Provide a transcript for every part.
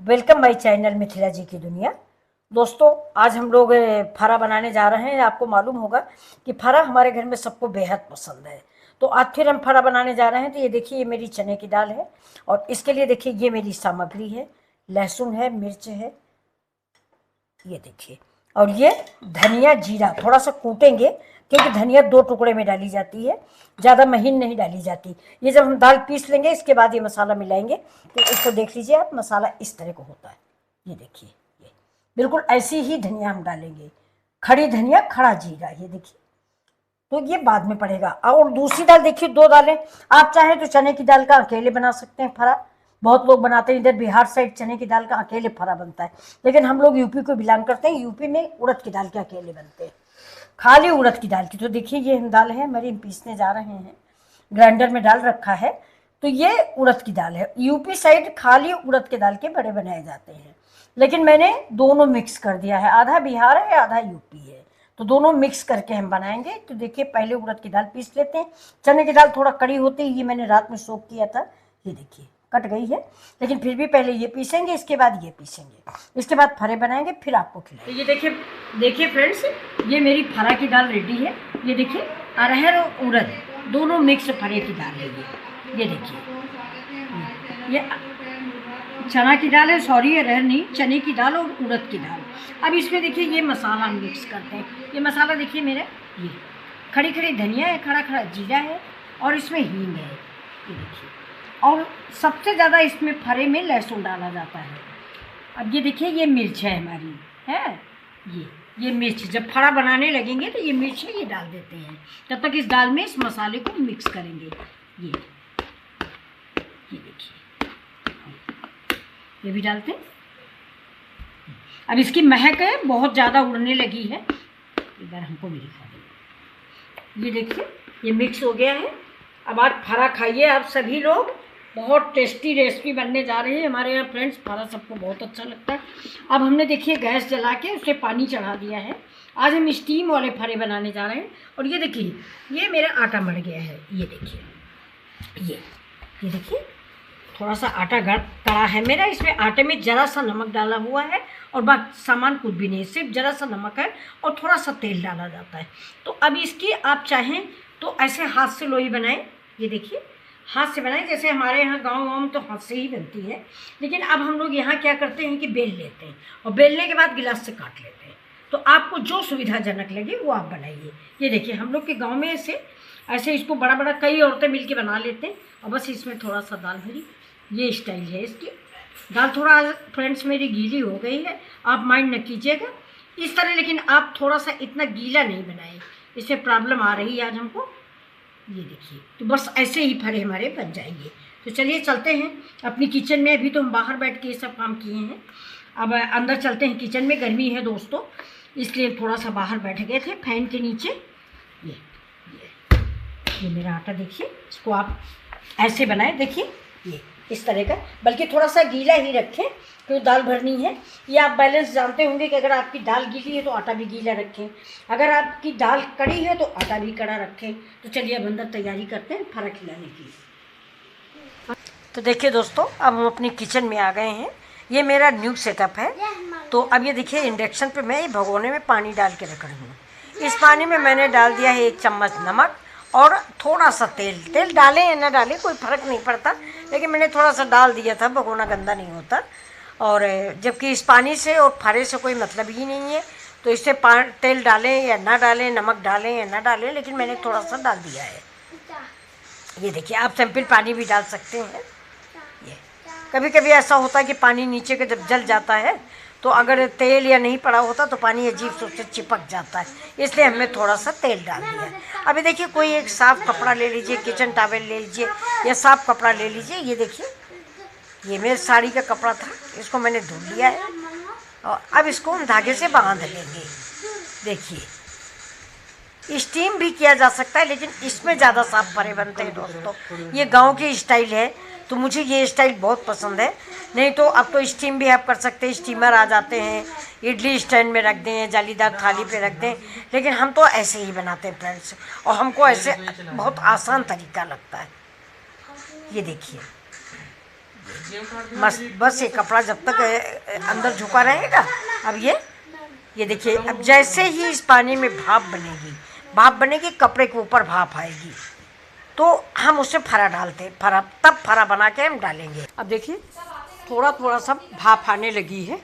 Welcome my channel Mithila जी की दुनिया। दोस्तों, आज हम लोग फरा बनाने जा रहे हैं। आपको मालूम होगा कि फरा हमारे घर में सबको बेहद पसंद है। तो आज फिर हम फरा बनाने जा रहे हैं। तो ये देखिए, ये मेरी चने की दाल है और इसके लिए देखिए ये मेरी सामग्री है। लहसुन है, मिर्च है, ये देखिए, और ये धनिया जीरा थोड़ा सा कूटेंगे क्योंकि धनिया 2 टुकड़े में डाली जाती है, ज़्यादा महीन नहीं डाली जाती। ये जब हम दाल पीस लेंगे इसके बाद ये मसाला मिलाएंगे। तो इसको देख लीजिए आप, मसाला इस तरह का होता है। ये देखिए, ये बिल्कुल ऐसी ही धनिया हम डालेंगे, खड़ी धनिया, खड़ा जीरा, ये देखिए। तो ये बाद में पड़ेगा। और दूसरी दाल देखिए, 2 दालें। आप चाहें तो चने की दाल का अकेले बना सकते हैं फरा, बहुत लोग बनाते हैं। इधर बिहार साइड चने की दाल का अकेले फरा बनता है, लेकिन हम लोग यूपी को बिलोंग करते हैं। यूपी में उड़द की दाल के अकेले बनते हैं, खाली उड़द की दाल की। तो देखिए, ये हम दाल है हमारी, हम पीसने जा रहे हैं, ग्राइंडर में डाल रखा है। तो ये उड़द की दाल है। यूपी साइड खाली उड़द के दाल के बड़े बनाए जाते हैं, लेकिन मैंने दोनों मिक्स कर दिया है। आधा बिहार है, आधा यूपी है, तो दोनों मिक्स करके हम बनाएंगे। तो देखिए, पहले उड़द की दाल पीस लेते हैं। चने की दाल थोड़ा कड़ी होती है, ये मैंने रात में सोक किया था। ये देखिए कट गई है, लेकिन फिर भी पहले ये पीसेंगे, इसके बाद ये पीसेंगे, इसके बाद फरे बनाएंगे, फिर आपको खिलाएंगे। तो ये देखिए, देखिए फ्रेंड्स, ये मेरी फरा की दाल रेडी है। ये देखिए, अरहर और उड़द दोनों मिक्स फरे की दाल है ये देखिए, ये चना की दाल है, सॉरी अरहर नहीं, चने की दाल और उड़द की दाल। अब इसमें देखिए ये मसाला हम मिक्स करते हैं। ये मसाला देखिए मेरा, ये खड़ी खड़ी धनिया है, खड़ा खड़ा जीरा है, और इसमें हींग है, ये देखिए। और सबसे ज़्यादा इसमें फरे में लहसुन डाला जाता है। अब ये देखिए, ये मिर्च है हमारी, है ये मिर्च। जब फरा बनाने लगेंगे तो ये मिर्च है, ये डाल देते हैं। तब तक इस दाल में इस मसाले को मिक्स करेंगे। ये देखिए, ये भी डालते हैं। अब इसकी महक है बहुत ज़्यादा उड़ने लगी है, एक बार हमको भी दिखा दें। ये देखिए, ये मिक्स हो गया है। अब आज फरा खाइए आप सभी लोग, बहुत टेस्टी रेसिपी बनने जा रही है हमारे यहाँ फ्रेंड्स। फरा सबको बहुत अच्छा लगता है। अब हमने देखिए गैस जला के उससे पानी चढ़ा दिया है। आज हम स्टीम वाले फरे बनाने जा रहे हैं। और ये देखिए, ये मेरा आटा मर गया है। ये देखिए, ये देखिए, थोड़ा सा आटा कड़ा है मेरा। इसमें आटे में ज़रा सा नमक डाला हुआ है और बाकी सामान कुछ भी नहीं, सिर्फ ज़रा सा नमक है और थोड़ा सा तेल डाला जाता है। तो अब इसकी आप चाहें तो ऐसे हाथ से लोई बनाएं। ये देखिए, हाथ से बनाएं, जैसे हमारे यहाँ गाँव में तो हाथ से ही बनती है। लेकिन अब हम लोग यहाँ क्या करते हैं कि बेल लेते हैं और बेलने के बाद गिलास से काट लेते हैं। तो आपको जो सुविधाजनक लगे वो आप बनाइए। ये देखिए, हम लोग के गाँव में ऐसे इसको बड़ा बड़ा कई औरतें मिल के बना लेते हैं। और बस इसमें थोड़ा सा दाल भरी, ये स्टाइल है इसकी। दाल थोड़ा फ्रेंड्स मेरी गीली हो गई है, आप माइंड न कीजिएगा इस तरह। लेकिन आप थोड़ा सा इतना गीला नहीं बनाए, इससे प्रॉब्लम आ रही है आज हमको। ये देखिए, तो बस ऐसे ही फरे हमारे बन जाएंगे। तो चलिए चलते हैं अपनी किचन में। अभी तो हम बाहर बैठ के ये सब काम किए हैं, अब अंदर चलते हैं किचन में। गर्मी है दोस्तों, इसलिए थोड़ा सा बाहर बैठ गए थे फैन के नीचे। ये मेरा आटा देखिए, इसको आप ऐसे बनाएं। देखिए, ये इस तरह का, बल्कि थोड़ा सा गीला ही रखें क्योंकि दाल भरनी है। ये आप बैलेंस जानते होंगे कि अगर आपकी दाल गीली है तो आटा भी गीला रखें, अगर आपकी दाल कड़ी है तो आटा भी कड़ा रखें। तो चलिए अब अंदर तैयारी करते हैं फरा खिलाने की। तो देखिए दोस्तों, अब हम अपनी किचन में आ गए हैं। ये मेरा न्यू सेटअप है। तो अब ये देखिए, इंडक्शन पे मैं भगोने में पानी डाल के रख रही हूँ। इस पानी में मैंने डाल दिया है 1 चम्मच नमक और थोड़ा सा तेल। तेल डालें या ना डालें कोई फ़र्क नहीं पड़ता, लेकिन मैंने थोड़ा सा डाल दिया था, भगोना गंदा नहीं होता। और जबकि इस पानी से और फरे से कोई मतलब ही नहीं है। तो इससे तेल डालें या ना डालें, नमक डालें या ना डालें, लेकिन मैंने थोड़ा सा डाल दिया है। ये देखिए, आप सिंपल पानी भी डाल सकते हैं। ये कभी कभी ऐसा होता है कि पानी नीचे के जब जल जाता है तो अगर तेल या नहीं पड़ा होता तो पानी अजीब से चिपक जाता है, इसलिए हमने थोड़ा सा तेल डाल दिया। अभी देखिए, कोई एक साफ़ कपड़ा ले लीजिए, किचन टॉवेल ले लीजिए या साफ़ कपड़ा ले लीजिए। ये देखिए, ये मेरे साड़ी का कपड़ा था, इसको मैंने धुल लिया है और अब इसको हम धागे से बांध लेंगे। देखिए, स्टीम भी किया जा सकता है, लेकिन इसमें ज़्यादा साफ फरे बनते हैं दोस्तों। ये गांव की स्टाइल है, तो मुझे ये स्टाइल बहुत पसंद है। नहीं तो अब तो स्टीम भी आप कर सकते हैं, स्टीमर आ जाते हैं, इडली स्टैंड में रख दें, जालीदार थाली पे रख दें। लेकिन हम तो ऐसे ही बनाते हैं फ्रेंड्स, और हमको ऐसे बहुत आसान तरीका लगता है। ये देखिए, मस्त। बस ये कपड़ा जब तक अंदर झुका रहेगा। अब ये देखिए, अब जैसे ही इस पानी में भाप बनेगी, कपड़े के ऊपर भाप आएगी, तो हम उससे फरा डालते हैं। तब फरा बना के हम डालेंगे। अब देखिए थोड़ा थोड़ा सा भाप आने लगी है।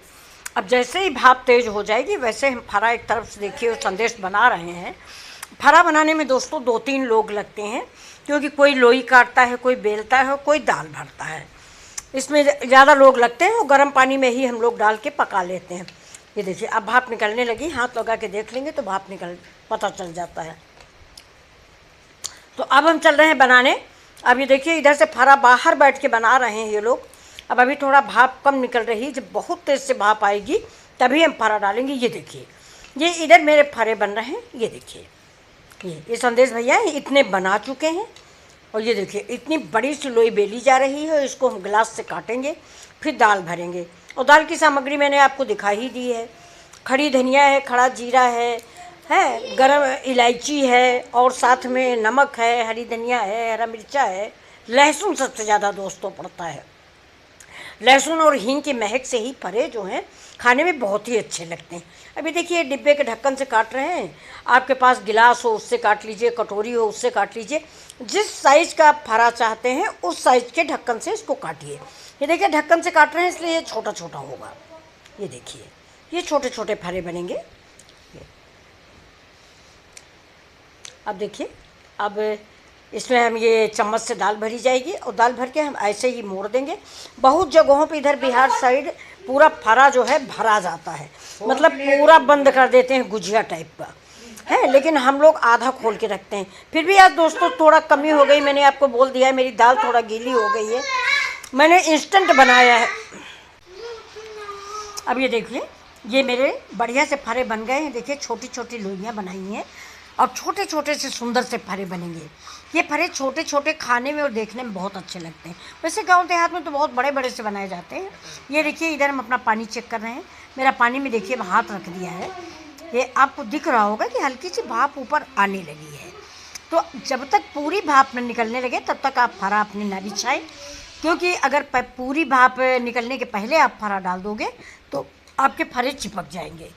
अब जैसे ही भाप तेज हो जाएगी वैसे हम फरा एक तरफ से देखिए संदेश बना रहे हैं। फरा बनाने में दोस्तों 2-3 लोग लगते हैं, क्योंकि कोई लोई काटता है, कोई बेलता है, कोई दाल भरता है। इसमें ज़्यादा लोग लगते हैं और गर्म पानी में ही हम लोग डाल के पका लेते हैं। ये देखिए अब भाप निकलने लगी, हाथ लगा के देख लेंगे तो भाप पता चल जाता है। तो अब हम चल रहे हैं बनाने। अब ये देखिए इधर से फरा बाहर बैठ के बना रहे हैं ये लोग। अब अभी थोड़ा भाप कम निकल रही, जब बहुत तेज़ से भाप आएगी तभी हम फरा डालेंगे। ये देखिए ये इधर मेरे फरे बन रहे हैं। ये देखिए ये संदेश भैया इतने बना चुके हैं। और ये देखिए इतनी बड़ी सी लोई बेली जा रही है। इसको हम गिलास से काटेंगे, फिर दाल भरेंगे। और दाल की सामग्री मैंने आपको दिखा ही दी है। खड़ी धनिया है, खड़ा जीरा है, गरम इलायची है, और साथ में नमक है, हरी धनिया है, हरा मिर्चा है, लहसुन सबसे ज़्यादा दोस्तों पड़ता है। लहसुन और हींग की महक से ही फरे जो हैं खाने में बहुत ही अच्छे लगते हैं। अभी देखिए डिब्बे के ढक्कन से काट रहे हैं। आपके पास गिलास हो उससे काट लीजिए, कटोरी हो उससे काट लीजिए। जिस साइज़ का आप फरा चाहते हैं उस साइज़ के ढक्कन से इसको काटिए। ये देखिए ढक्कन से काट रहे हैं इसलिए ये छोटा छोटा होगा। ये देखिए ये छोटे छोटे फरे बनेंगे। अब देखिए अब इसमें हम ये चम्मच से दाल भरी जाएगी और दाल भर के हम ऐसे ही मोड़ देंगे। बहुत जगहों पे इधर बिहार साइड पूरा फरा जो है भरा जाता है, मतलब पूरा बंद कर देते हैं गुजिया टाइप का है, लेकिन हम लोग आधा खोल के रखते हैं। फिर भी आज दोस्तों थोड़ा कमी हो गई, मैंने आपको बोल दिया है मेरी दाल थोड़ा गीली हो गई है, मैंने इंस्टेंट बनाया है। अब ये देखिए ये मेरे बढ़िया से फरे बन गए हैं। देखिए छोटी छोटी लोइयाँ बनाई हैं और छोटे छोटे से सुंदर से फरे बनेंगे। ये फरे छोटे छोटे खाने में और देखने में बहुत अच्छे लगते हैं। वैसे गांव देहात में तो बहुत बड़े बड़े से बनाए जाते हैं। ये देखिए इधर हम अपना पानी चेक कर रहे हैं। मेरा पानी में देखिए हाथ रख दिया है। ये आपको दिख रहा होगा कि हल्की सी भाप ऊपर आने लगी है। तो जब तक पूरी भाप न निकलने लगे तब तक आप फरा अपने ना बिछाएं, क्योंकि अगर पूरी भाप निकलने के पहले आप फरा डाल दोगे तो आपके फरे चिपक जाएंगे।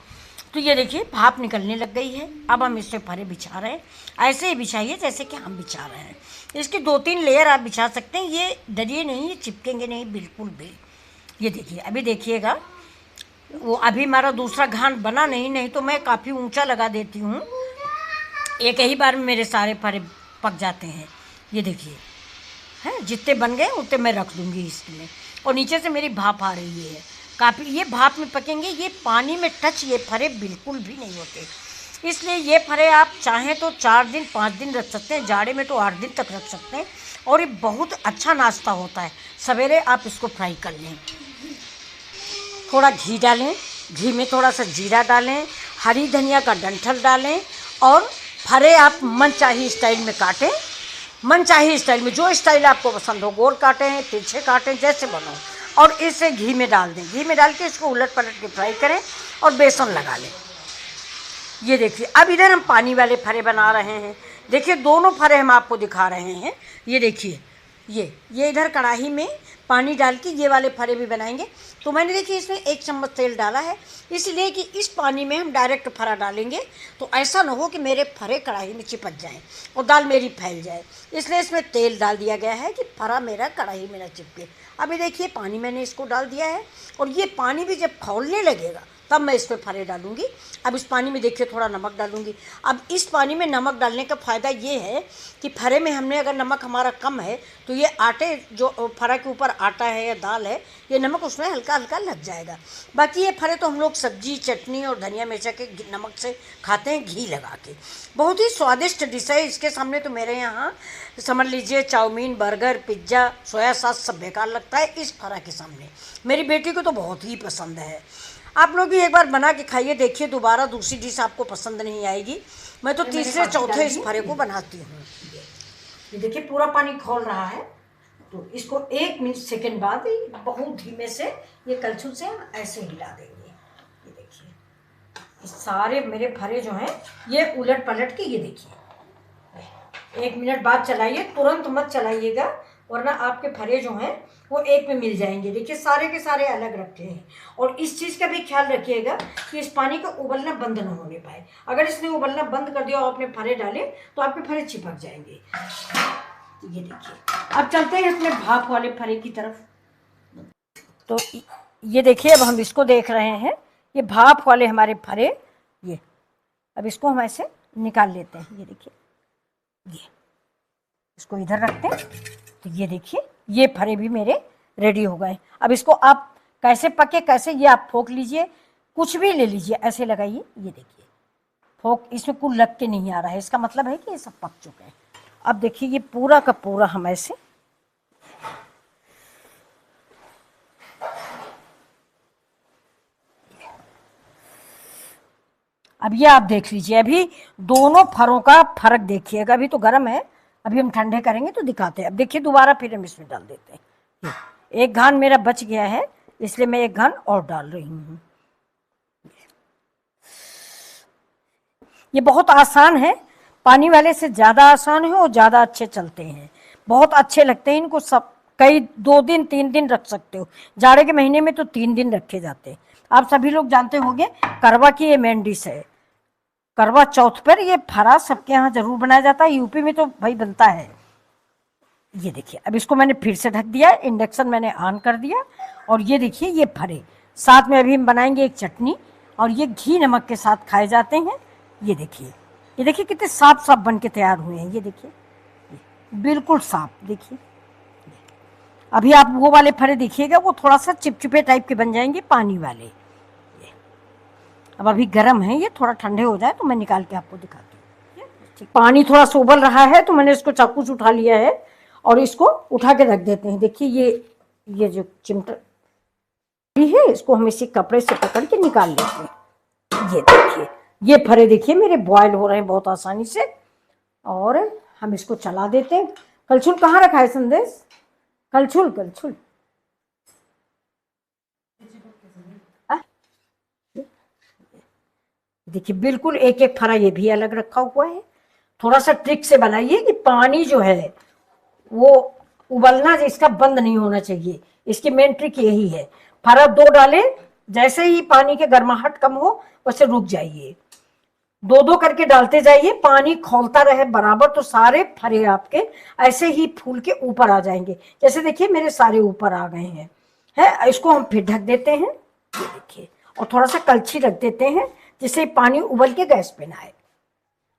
तो ये देखिए भाप निकलने लग गई है। अब हम इससे फरे बिछा रहे हैं। ऐसे ही बिछाइए जैसे कि हम बिछा रहे हैं। इसके 2-3 लेयर आप बिछा सकते हैं। ये डरिए नहीं, ये चिपकेंगे नहीं बिल्कुल भी। ये देखिए अभी देखिएगा वो अभी हमारा दूसरा घान बना नहीं तो मैं काफ़ी ऊंचा लगा देती हूँ। एक ही बार में मेरे सारे फरे पक जाते हैं। ये देखिए हैं जितने बन गए उतने मैं रख दूँगी इसमें। और नीचे से मेरी भाप आ रही है काफ़ी। ये भाप में पकेंगे, ये पानी में टच ये फरे बिल्कुल भी नहीं होते। इसलिए ये फरे आप चाहें तो 4 दिन 5 दिन रख सकते हैं, जाड़े में तो 8 दिन तक रख सकते हैं। और ये बहुत अच्छा नाश्ता होता है। सवेरे आप इसको फ्राई कर लें, थोड़ा घी डालें, घी में थोड़ा सा जीरा डालें, हरी धनिया का डंठल डालें और फरे आप मनचाही स्टाइल में काटें। मनचाही स्टाइल में जो स्टाइल आपको पसंद हो, गोल काटें, तिरछे काटें, जैसे बनो, और इसे घी में डाल दें। घी में डाल के इसको उलट पलट के फ्राई करें और बेसन लगा लें। ये देखिए अब इधर हम पानी वाले फरे बना रहे हैं। देखिए दोनों फरे हम आपको दिखा रहे हैं। ये देखिए ये इधर कढ़ाई में पानी डाल के ये वाले फरे भी बनाएंगे। तो मैंने देखिए इसमें 1 चम्मच तेल डाला है, इसलिए कि इस पानी में हम डायरेक्ट फरा डालेंगे तो ऐसा ना हो कि मेरे फरे कढ़ाई में चिपक जाएं और दाल मेरी फैल जाए। इसलिए इसमें तेल डाल दिया गया है कि फरा मेरा कढ़ाई में ना चिपके। अभी देखिए पानी मैंने इसको डाल दिया है और ये पानी भी जब खौलने लगेगा तब मैं इसमें फरे डालूंगी। अब इस पानी में देखिए थोड़ा नमक डालूंगी। अब इस पानी में नमक डालने का फ़ायदा ये है कि फरे में हमने अगर नमक हमारा कम है तो ये आटे जो फरा के ऊपर आटा है या दाल है ये नमक उसमें हल्का हल्का लग जाएगा। बाकी ये फरे तो हम लोग सब्जी चटनी और धनिया मिर्चा के नमक से खाते हैं घी लगा के। बहुत ही स्वादिष्ट डिश है। इसके सामने तो मेरे यहाँ समझ लीजिए chow mein, burger, pizza, soya sauce सब बेकार लगता है इस फरा के सामने। मेरी बेटी को तो बहुत ही पसंद है। आप लोग भी एक बार बना के खाइए, देखिए दोबारा दूसरी डिश आपको पसंद नहीं आएगी। मैं तो तीसरे चौथे इस फरे को बनाती हूँ। ये देखिए पूरा पानी खौल रहा है तो इसको 1 सेकंड बाद बहुत धीमे से ये कलछुल से हम ऐसे हिला देंगे। ये देखिए सारे मेरे फरे जो हैं ये उलट पलट के ये देखिए 1 मिनट बाद चलाइए, तुरंत मत चलाइएगा वरना आपके फरे जो हैं वो एक में मिल जाएंगे। देखिए सारे के सारे अलग रखे हैं। और इस चीज़ का भी ख्याल रखिएगा कि इस पानी का उबलना बंद ना होने पाए। अगर इसने उबलना बंद कर दिया और आपने फरे डाले तो आपके फरे चिपक जाएंगे। ये देखिए, अब चलते हैं अपने भाप वाले फरे की तरफ। तो ये देखिए, अब हम इसको देख रहे हैं, ये भाप वाले हमारे फरे। ये अब इसको हम ऐसे निकाल लेते हैं। ये देखिए, ये इसको इधर रखते हैं। तो ये देखिए, ये फरे भी मेरे रेडी हो गए। अब इसको आप कैसे पके कैसे, ये आप फोक लीजिए, कुछ भी ले लीजिए, ऐसे लगाइए। ये देखिए फोक इसमें कुछ लग के नहीं आ रहा है, इसका मतलब है कि ये सब पक चुके हैं। अब देखिए ये पूरा का पूरा हम ऐसे अब ये आप देख लीजिए, अभी दोनों फरों का फर्क देखिएगा। अभी तो गर्म है, अभी हम ठंडे करेंगे तो दिखाते हैं। अब देखिए दोबारा फिर हम इसमें डाल देते हैं। एक घान मेरा बच गया है, इसलिए मैं एक घान और डाल रही हूँ। ये बहुत आसान है, पानी वाले से ज़्यादा आसान है और ज़्यादा अच्छे चलते हैं, बहुत अच्छे लगते हैं। इनको सब कई 2 दिन 3 दिन रख सकते हो। जाड़े के महीने में तो 3 दिन रखे जाते हैं। आप सभी लोग जानते होंगे करवा की ये मेन डिश है। करवा चौथ पर ये फरा सबके यहाँ जरूर बनाया जाता है, यूपी में तो भाई बनता है। ये देखिए, अब इसको मैंने फिर से ढक दिया, इंडक्शन मैंने ऑन कर दिया। और ये देखिए ये फरे, साथ में अभी हम बनाएंगे एक चटनी, और ये घी नमक के साथ खाए जाते हैं। ये देखिए कितने साफ साफ बन के तैयार हुए हैं। ये देखिए बिल्कुल साफ। देखिए अभी आप वो वाले फरे देखिएगा, वो थोड़ा सा चिपचिपे टाइप के बन जाएंगे, पानी वाले। अब अभी गर्म है, ये थोड़ा ठंडे हो जाए तो मैं निकाल के आपको दिखाती हूँ। पानी थोड़ा सा उबल रहा है तो मैंने इसको चाकू से उठा लिया है और इसको उठा के रख देते हैं। देखिए ये जो चिमटा है, इसको हम इसी कपड़े से पकड़ के निकाल लेते हैं। ये देखिए ये फरे देखिए मेरे बॉयल हो रहे हैं बहुत आसानी से। और हम इसको चला देते हैं। कलछुल कहाँ रखा है संदेश? कलछुल देखिए बिल्कुल एक एक फरा ये भी अलग रखा हुआ है। थोड़ा सा ट्रिक से बनाइए कि पानी जो है वो उबलना इसका बंद नहीं होना चाहिए। इसकी मेन ट्रिक यही है। फरा 2 डालें, जैसे ही पानी के गर्माहट कम हो वैसे रुक जाइए, 2-2 करके डालते जाइए, पानी खौलता रहे बराबर, तो सारे फरे आपके ऐसे ही फूल के ऊपर आ जाएंगे। जैसे देखिए मेरे सारे ऊपर आ गए हैं। इसको हम फिर ढक देते हैं। ये देखिए, और थोड़ा सा कलछी रख देते हैं जिससे पानी उबल के गैस पे ना आए।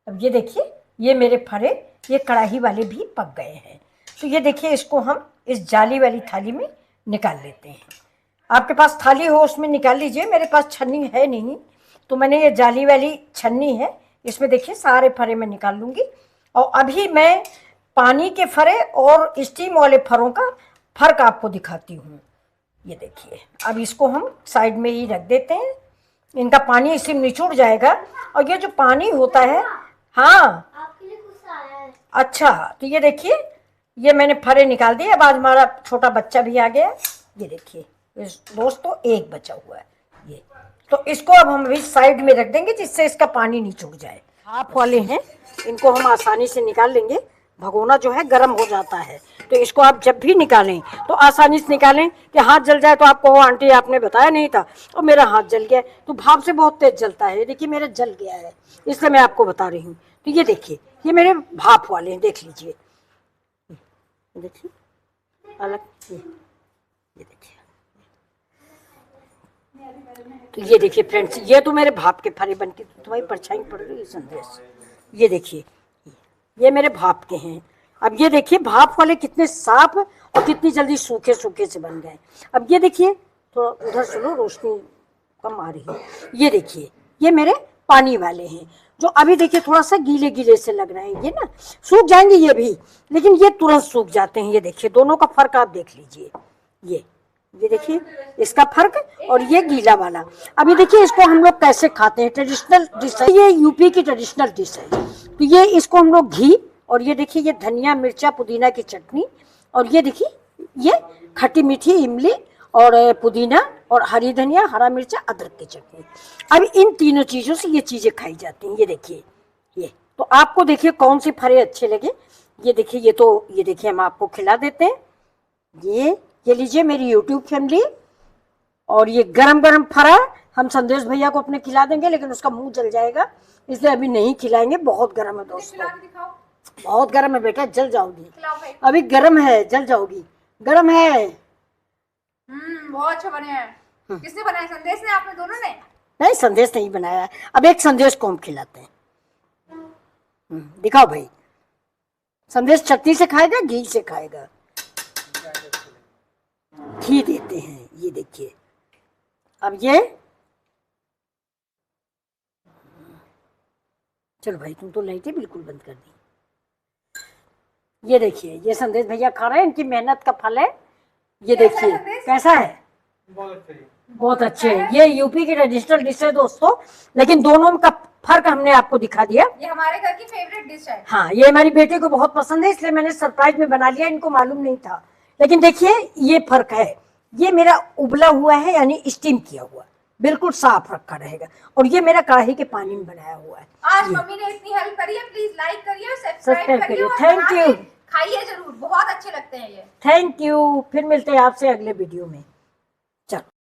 अब ये देखिए ये मेरे फरे ये कढ़ाई वाले भी पक गए हैं। तो ये देखिए इसको हम इस जाली वाली थाली में निकाल लेते हैं। आपके पास थाली हो उसमें निकाल लीजिए, मेरे पास छन्नी है नहीं, तो मैंने ये जाली वाली छन्नी है, इसमें देखिए सारे फरे मैं निकाल लूँगी। और अभी मैं पानी के फरे और स्टीम वाले फरों का फर्क आपको दिखाती हूँ। ये देखिए, अब इसको हम साइड में ही रख देते हैं, इनका पानी इसी में निचुड़ जाएगा। और ये जो पानी होता है, हाँ आपके लिए कुछ आया है। अच्छा, तो ये देखिए ये मैंने फरे निकाल दिए। अब आज हमारा छोटा बच्चा भी आ गया। ये देखिए दोस्तों एक बचा हुआ है ये, तो इसको अब हम अभी साइड में रख देंगे जिससे इसका पानी निचुड़ जाए। भाप वाले हैं, इनको हम आसानी से निकाल लेंगे। भगोना जो है गर्म हो जाता है, तो इसको आप जब भी निकालें तो आसानी से निकालें कि हाथ जल जाए तो आपको आंटी आपने बताया नहीं था और मेरा हाथ जल गया। तो भाप से बहुत तेज जलता है, देखिए मेरा जल गया है, इसलिए मैं आपको बता रही हूँ। तो ये देखिए ये मेरे भाप वाले हैं, देख लीजिए, देखिए अलग, ये देखिए। तो ये देखिए फ्रेंड्स, ये तो मेरे भाप के फरे बन के तो भाई परछाई पड़ रही है संदेश। ये देखिए ये मेरे भाप के हैं। अब ये देखिए भाप वाले कितने साफ और कितनी जल्दी सूखे सूखे से बन गए। अब ये देखिए थोड़ा उधर सुनो, रोशनी कम आ रही है। ये देखिए ये मेरे पानी वाले हैं, जो अभी देखिए थोड़ा सा गीले गीले से लग रहे हैं। ये ना सूख जाएंगे ये भी, लेकिन ये तुरंत सूख जाते हैं। ये देखिए दोनों का फर्क आप देख लीजिए। ये देखिए इसका फर्क, और ये गीला वाला। अभी देखिए इसको हम लोग कैसे खाते हैं, ट्रेडिशनल डिश है ये, यूपी की ट्रेडिशनल डिश है। तो ये इसको हम लोग घी, और ये देखिए ये धनिया मिर्चा पुदीना की चटनी, और ये देखिए ये खट्टी मीठी इमली और पुदीना और हरी धनिया हरा मिर्चा अदरक की चटनी। अब इन तीनों चीज़ों से ये चीज़ें खाई जाती हैं। ये देखिए ये, तो आपको देखिए कौन से फरे अच्छे लगे, ये देखिए, ये देखिए हम आपको खिला देते हैं। ये लीजिए मेरी यूट्यूब फैमिली, और ये गरम गरम फरा हम संदेश भैया को अपने खिला देंगे, लेकिन उसका मुंह जल जाएगा इसलिए अभी नहीं खिलाएंगे। बहुत गर्म है दोस्तों, बहुत गर्म है बेटा, जल जाओगी। अभी गर्म है, जल जाओगी, गर्म है। बहुत अच्छा बने हैं। किसने बनाया, संदेश ने, आपने दोनों ने? नहीं, संदेश नहीं बनाया। अब एक संदेश को हम खिलाते हैं। दिखाओ भाई, संदेश चटनी से खाएगा घी से खाएगा? घी देते हैं, ये देखिए। अब ये चलो भाई, तुम तो लाइटें बिल्कुल बंद कर दी। ये देखिए, ये संदेश भैया खा रहे हैं, इनकी मेहनत का फल है। ये देखिए कैसा है, बहुत अच्छे है। ये यूपी की ट्रेडिशनल डिश है दोस्तों, लेकिन दोनों का फर्क हमने आपको दिखा दिया। ये हमारे घर की फेवरेट डिश है। हाँ, ये हमारी बेटी को बहुत पसंद है, इसलिए मैंने सरप्राइज में बना लिया, इनको मालूम नहीं था। लेकिन देखिए ये फर्क है, ये मेरा उबला हुआ है यानी स्टीम किया हुआ, बिल्कुल साफ रखा रहेगा, और ये मेरा कढ़ाई के पानी में बनाया हुआ है। आज मम्मी ने इतनी हेल्प करी है, प्लीज लाइक करिए और सब्सक्राइब सब्सक्राइब करिए। थैंक यू, खाइए जरूर, बहुत अच्छे लगते हैं ये। Thank you. फिर मिलते हैं आपसे अगले वीडियो में। चलो।